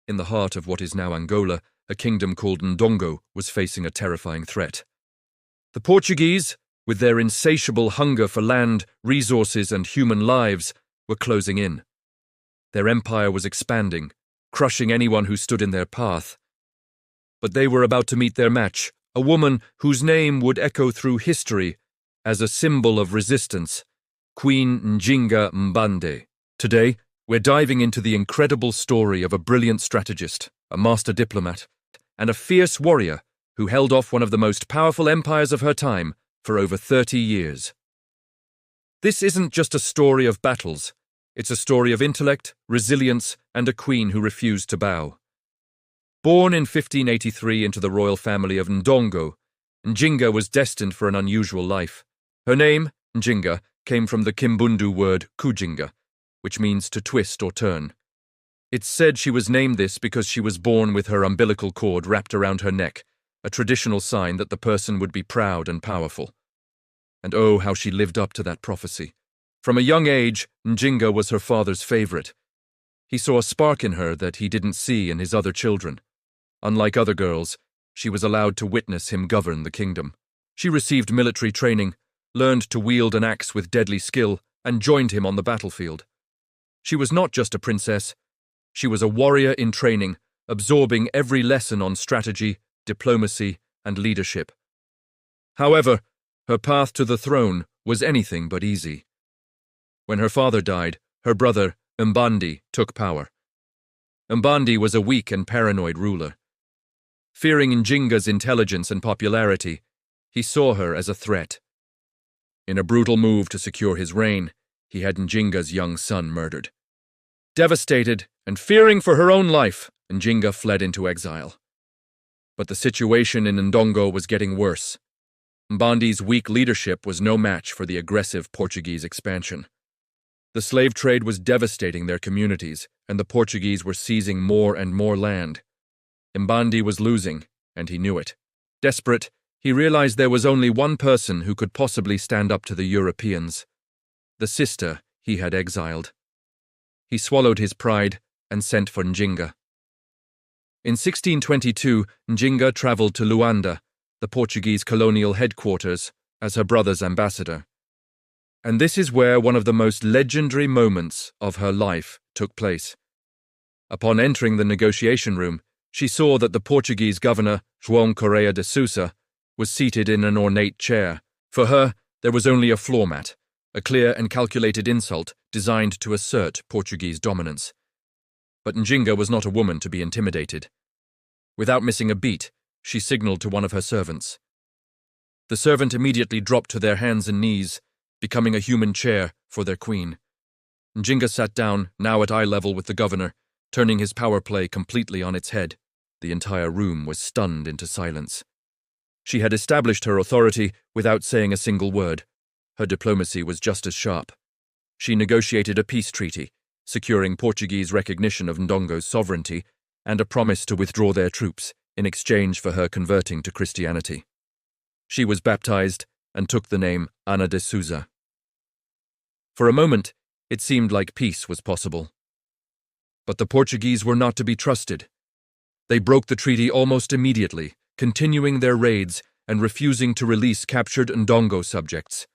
in the heart of what is now Angola, a kingdom called Ndongo was facing a terrifying threat. The Portuguese, with their insatiable hunger for land, resources, and human lives, were closing in. Their empire was expanding, crushing anyone who stood in their path. But they were about to meet their match, a woman whose name would echo through history as a symbol of resistance, Queen Njinga Mbande. Today, we're diving into the incredible story of a brilliant strategist, a master diplomat, and a fierce warrior who held off one of the most powerful empires of her time for over 30 years. This isn't just a story of battles, it's a story of intellect, resilience, and a queen who refused to bow. Born in 1583 into the royal family of Ndongo, Njinga was destined for an unusual life. Her name, Njinga, came from the Kimbundu word kujinga, which means to twist or turn. It's said she was named this because she was born with her umbilical cord wrapped around her neck, a traditional sign that the person would be proud and powerful. And oh, how she lived up to that prophecy. From a young age, Njinga was her father's favorite. He saw a spark in her that he didn't see in his other children. Unlike other girls, she was allowed to witness him govern the kingdom. She received military training, learned to wield an axe with deadly skill, and joined him on the battlefield. She was not just a princess, she was a warrior in training, absorbing every lesson on strategy, diplomacy, and leadership. However, her path to the throne was anything but easy. When her father died, her brother, Mbandi, took power. Mbandi was a weak and paranoid ruler. Fearing Njinga's intelligence and popularity, he saw her as a threat. In a brutal move to secure his reign, he had Njinga's young son murdered. Devastated and fearing for her own life, Njinga fled into exile. But the situation in Ndongo was getting worse. Mbandi's weak leadership was no match for the aggressive Portuguese expansion. The slave trade was devastating their communities, and the Portuguese were seizing more and more land. Mbandi was losing, and he knew it. Desperate, he realized there was only one person who could possibly stand up to the Europeans, the sister he had exiled. He swallowed his pride and sent for Njinga. In 1622, Njinga traveled to Luanda, the Portuguese colonial headquarters, as her brother's ambassador. And this is where one of the most legendary moments of her life took place. Upon entering the negotiation room, she saw that the Portuguese governor, João Correia de Sousa, was seated in an ornate chair. For her, there was only a floor mat, a clear and calculated insult designed to assert Portuguese dominance. But Njinga was not a woman to be intimidated. Without missing a beat, she signaled to one of her servants. The servant immediately dropped to their hands and knees, becoming a human chair for their queen. Njinga sat down, now at eye level with the governor, turning his power play completely on its head. The entire room was stunned into silence. She had established her authority without saying a single word. Her diplomacy was just as sharp. She negotiated a peace treaty, securing Portuguese recognition of Ndongo's sovereignty and a promise to withdraw their troops in exchange for her converting to Christianity. She was baptized and took the name Ana de Sousa. For a moment, it seemed like peace was possible. But the Portuguese were not to be trusted. They broke the treaty almost immediately, continuing their raids and refusing to release captured Ndongo subjects.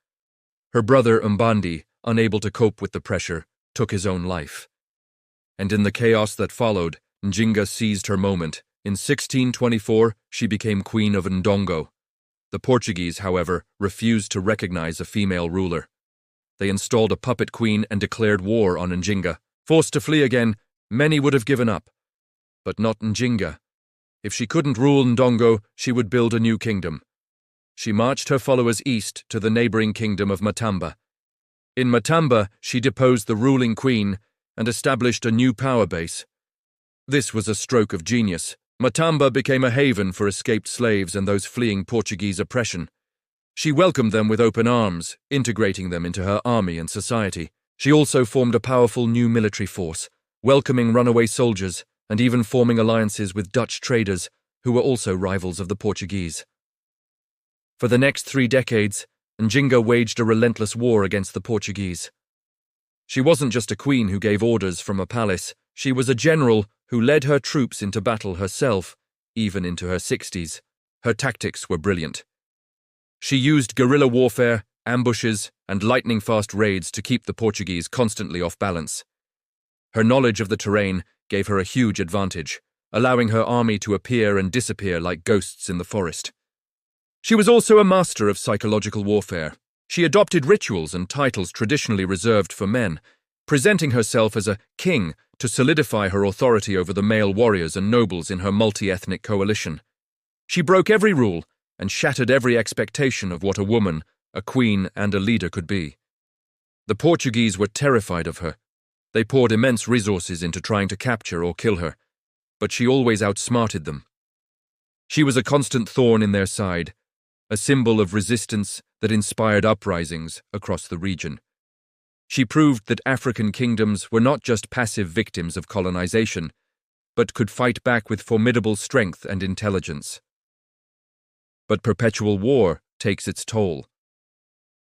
Her brother Mbandi, unable to cope with the pressure, took his own life. And in the chaos that followed, Njinga seized her moment. In 1624, she became Queen of Ndongo. The Portuguese, however, refused to recognize a female ruler. They installed a puppet queen and declared war on Njinga. Forced to flee again, many would have given up. But not Njinga. If she couldn't rule Ndongo, she would build a new kingdom. She marched her followers east to the neighboring kingdom of Matamba. In Matamba, she deposed the ruling queen and established a new power base. This was a stroke of genius. Matamba became a haven for escaped slaves and those fleeing Portuguese oppression. She welcomed them with open arms, integrating them into her army and society. She also formed a powerful new military force, welcoming runaway soldiers and even forming alliances with Dutch traders who were also rivals of the Portuguese. For the next 3 decades, Njinga waged a relentless war against the Portuguese. She wasn't just a queen who gave orders from a palace, She was a general who led her troops into battle herself, even into her 60s. Her tactics were brilliant. She used guerrilla warfare, ambushes, and lightning-fast raids to keep the Portuguese constantly off balance. Her knowledge of the terrain gave her a huge advantage, allowing her army to appear and disappear like ghosts in the forest. She was also a master of psychological warfare. She adopted rituals and titles traditionally reserved for men, presenting herself as a king to solidify her authority over the male warriors and nobles in her multi-ethnic coalition. She broke every rule and shattered every expectation of what a woman, a queen, and a leader could be. The Portuguese were terrified of her. They poured immense resources into trying to capture or kill her, but she always outsmarted them. She was a constant thorn in their side, a symbol of resistance that inspired uprisings across the region. She proved that African kingdoms were not just passive victims of colonization, but could fight back with formidable strength and intelligence. But perpetual war takes its toll.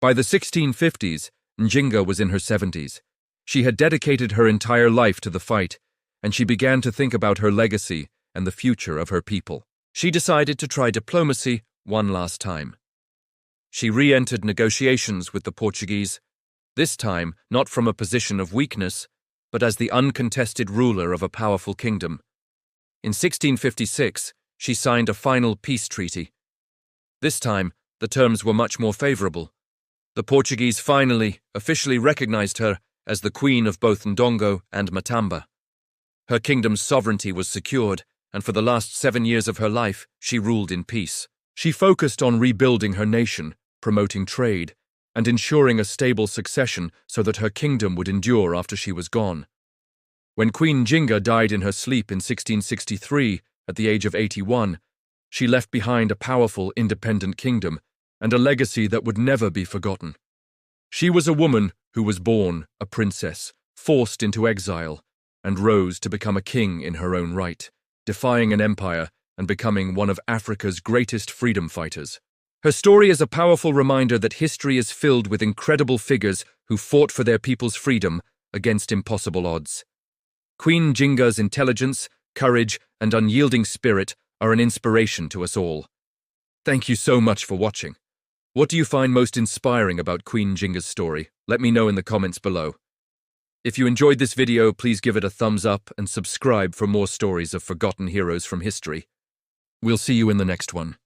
By the 1650s, Njinga was in her 70s. She had dedicated her entire life to the fight, and she began to think about her legacy and the future of her people. She decided to try diplomacy one last time. She re-entered negotiations with the Portuguese, this time not from a position of weakness, but as the uncontested ruler of a powerful kingdom. In 1656, she signed a final peace treaty. This time, the terms were much more favorable. The Portuguese finally, officially recognized her as the queen of both Ndongo and Matamba. Her kingdom's sovereignty was secured, and for the last 7 years of her life, she ruled in peace. She focused on rebuilding her nation, promoting trade, and ensuring a stable succession so that her kingdom would endure after she was gone. When Queen Njinga died in her sleep in 1663, at the age of 81, she left behind a powerful, independent kingdom and a legacy that would never be forgotten. She was a woman who was born a princess, forced into exile, and rose to become a king in her own right, defying an empire and becoming one of Africa's greatest freedom fighters. Her story is a powerful reminder that history is filled with incredible figures who fought for their people's freedom against impossible odds. Queen Njinga's intelligence, courage, and unyielding spirit are an inspiration to us all. Thank you so much for watching. What do you find most inspiring about Queen Njinga's story? Let me know in the comments below. If you enjoyed this video, please give it a thumbs up and subscribe for more stories of forgotten heroes from history. We'll see you in the next one.